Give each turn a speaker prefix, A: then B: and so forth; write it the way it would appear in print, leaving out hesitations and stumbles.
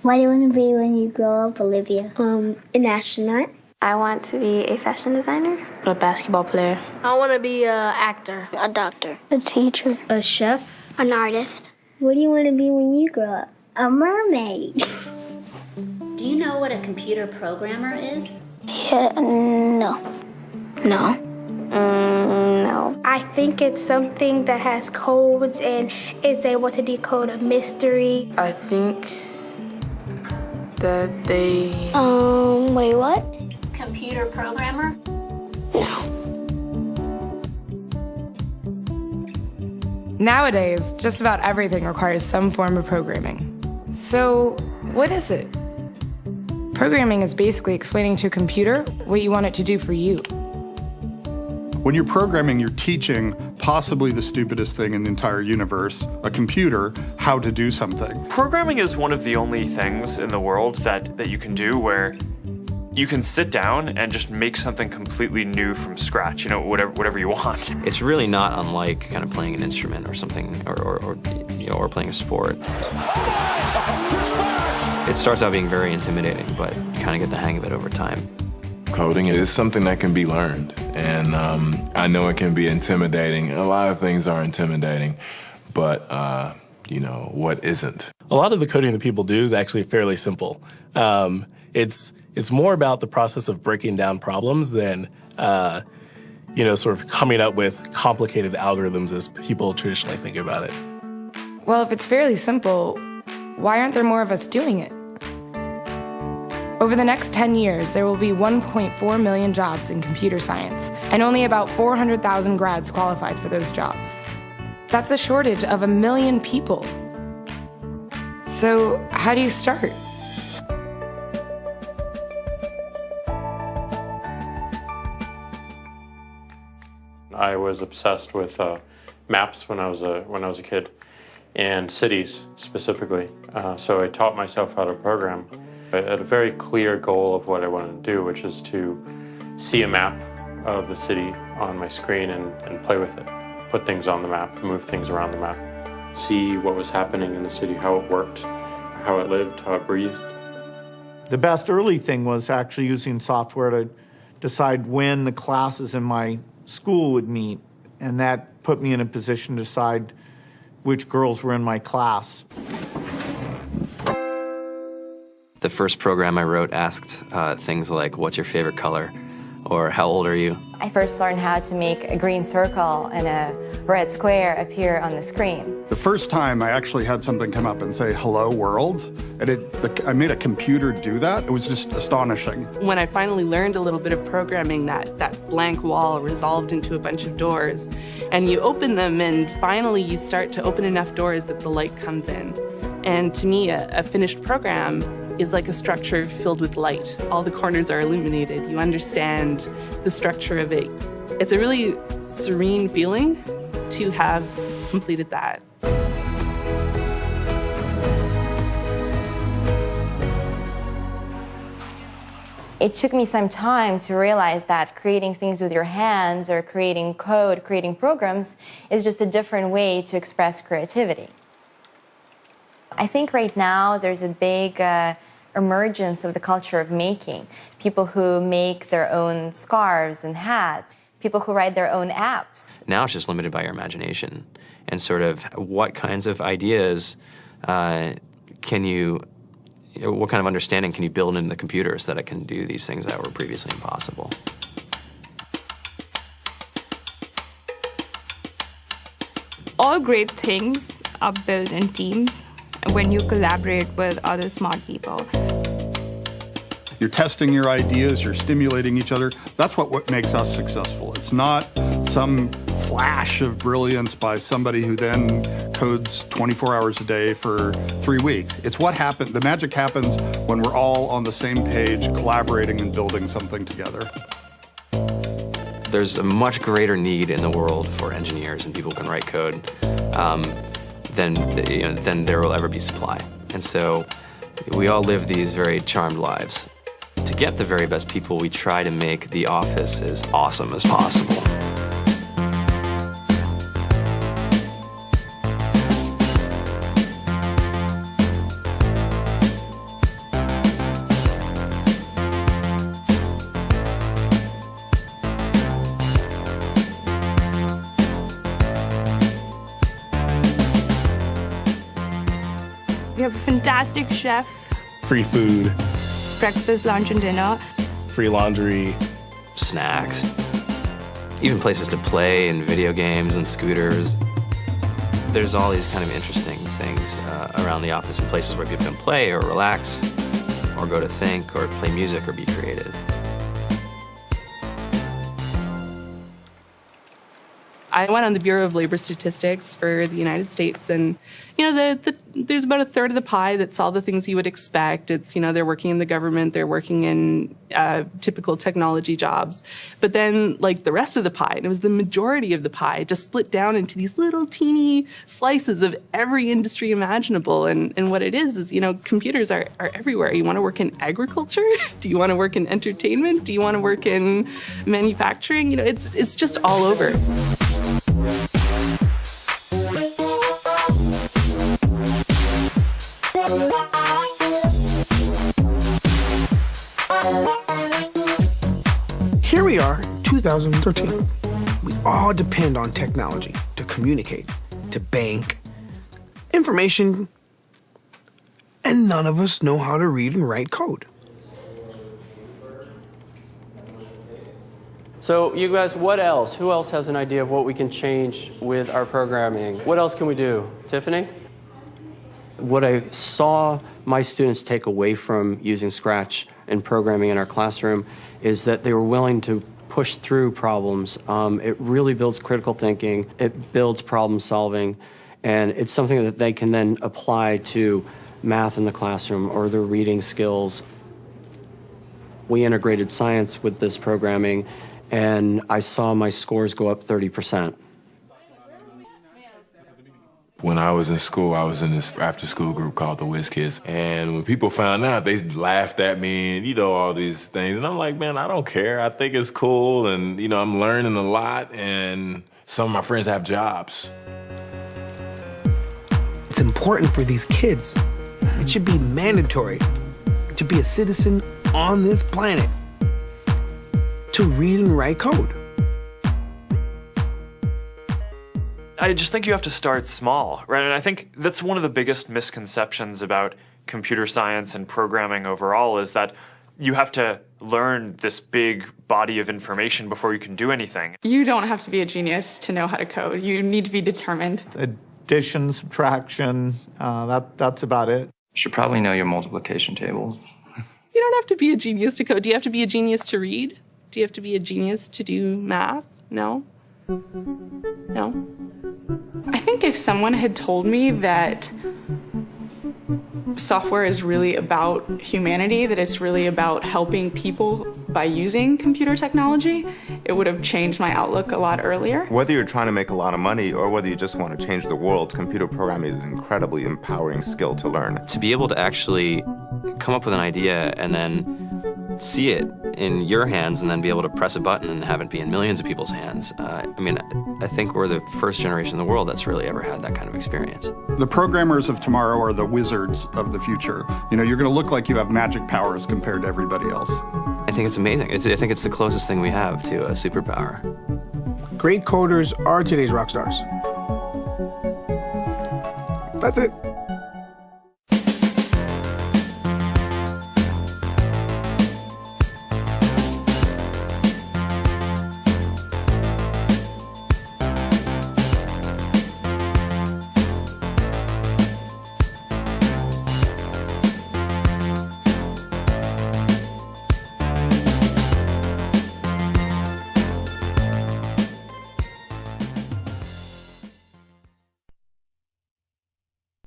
A: What do you want to be when you grow up, Olivia?
B: An astronaut.
C: I want to be a fashion designer.
D: A basketball player.
E: I want to be an actor.
B: A doctor.
A: A teacher.
B: A chef.
C: An artist.
A: What do you want to be when you grow up? A mermaid.
F: Do you know what a computer programmer is?
A: Yeah, no.
C: No.
B: No.
E: I think it's something that has codes and is able to decode a mystery.
D: I think that they...
B: Wait, what?
F: Computer programmer?
B: No.
G: Nowadays, just about everything requires some form of programming. So, what is it? Programming is basically explaining to a computer what you want it to do for you.
H: When you're programming, you're teaching possibly the stupidest thing in the entire universe, a computer, how to do something.
I: Programming is one of the only things in the world that you can do where you can sit down and just make something completely new from scratch, whatever you want.
J: It's really not unlike kind of playing an instrument or something, or playing a sport. It starts out being very intimidating, but you kind of get the hang of it over time.
K: Coding is something that can be learned, and I know it can be intimidating. A lot of things are intimidating, but what isn't?
L: A lot of the coding that people do is actually fairly simple. It's more about the process of breaking down problems than, sort of coming up with complicated algorithms as people traditionally think about it.
G: Well, if it's fairly simple, why aren't there more of us doing it? Over the next 10 years, there will be 1.4 million jobs in computer science, and only about 400,000 grads qualified for those jobs. That's a shortage of 1 million people. So, how do you start?
M: I was obsessed with maps when I was a kid, and cities specifically. So I taught myself how to program. I had a very clear goal of what I wanted to do, which is to see a map of the city on my screen and play with it. Put things on the map, move things around the map. See what was happening in the city, how it worked, how it lived, how it breathed.
N: The best early thing was actually using software to decide when the classes in my school would meet, and that put me in a position to decide which girls were in my class.
J: The first program I wrote asked things like, what's your favorite color? Or how old are you?
O: I first learned how to make a green circle and a red square appear on the screen.
H: The first time I actually had something come up and say, hello world, and I made a computer do that. It was just astonishing.
D: When I finally learned a little bit of programming, that blank wall resolved into a bunch of doors. And you open them, and finally you start to open enough doors that the light comes in. And to me, a finished program is like a structure filled with light. All the corners are illuminated. You understand the structure of it. It's a really serene feeling to have completed that.
O: It took me some time to realize that creating things with your hands or creating code, creating programs, is just a different way to express creativity. I think right now there's a big emergence of the culture of making. People who make their own scarves and hats, people who write their own apps.
J: Now it's just limited by your imagination and sort of what kinds of ideas what kind of understanding can you build into the computer so that it can do these things that were previously impossible.
P: All great things are built in teams when you collaborate with other smart people.
H: You're testing your ideas, you're stimulating each other. That's what makes us successful. It's not some flash of brilliance by somebody who then codes 24 hours a day for 3 weeks. It's what happened. The magic happens when we're all on the same page, collaborating and building something together.
J: There's a much greater need in the world for engineers and people who can write code than there will ever be supply. And so we all live these very charmed lives. To get the very best people, we try to make the office as awesome as possible.
P: We have a fantastic chef,
L: Free food,
P: breakfast, lunch, and dinner.
L: free laundry,
J: snacks, even places to play and video games and scooters. There's all these kind of interesting things around the office and places where people can play or relax or go to think or play music or be creative.
D: I went on the Bureau of Labor Statistics for the United States, and there's about a third of the pie that's all the things you would expect. It's, they're working in the government, they're working in typical technology jobs. But then, like, the rest of the pie, and it was the majority of the pie, just split down into these little teeny slices of every industry imaginable. And what it is, computers are everywhere. You want to work in agriculture? Do you want to work in entertainment? Do you want to work in manufacturing? It's just all over.
Q: Here we are, 2013. We all depend on technology to communicate, to bank, information, and none of us know how to read and write code.
R: So you guys, what else? Who else has an idea of what we can change with our programming? What else can we do? Tiffany? What I saw my students take away from using Scratch and programming in our classroom is that they were willing to push through problems. It really builds critical thinking, it builds problem solving, and it's something that they can then apply to math in the classroom or their reading skills. We integrated science with this programming, and I saw my scores go up 30%.
K: When I was in school, I was in this after-school group called the Whiz Kids. And when people found out, they laughed at me and, all these things. And I'm like, man, I don't care. I think it's cool. And, I'm learning a lot. And some of my friends have jobs.
Q: It's important for these kids. It should be mandatory to be a citizen on this planet, to read and write code.
I: I just think you have to start small, right? And I think that's one of the biggest misconceptions about computer science and programming overall is that you have to learn this big body of information before you can do anything.
S: You don't have to be a genius to know how to code. You need to be determined.
N: Addition, subtraction, that's about it.
T: You should probably know your multiplication tables.
D: You don't have to be a genius to code. Do you have to be a genius to read? Do you have to be a genius to do math? No? No?
S: I think if someone had told me that software is really about humanity, that it's really about helping people by using computer technology, it would have changed my outlook a lot earlier.
U: Whether you're trying to make a lot of money or whether you just want to change the world, computer programming is an incredibly empowering skill to learn.
J: To be able to actually come up with an idea and then see it in your hands and then be able to press a button and have it be in millions of people's hands. I think we're the first generation in the world that's really ever had that kind of experience.
H: The programmers of tomorrow are the wizards of the future. You're going to look like you have magic powers compared to everybody else.
J: I think it's amazing. I think it's the closest thing we have to a superpower.
Q: Great coders are today's rock stars. That's it.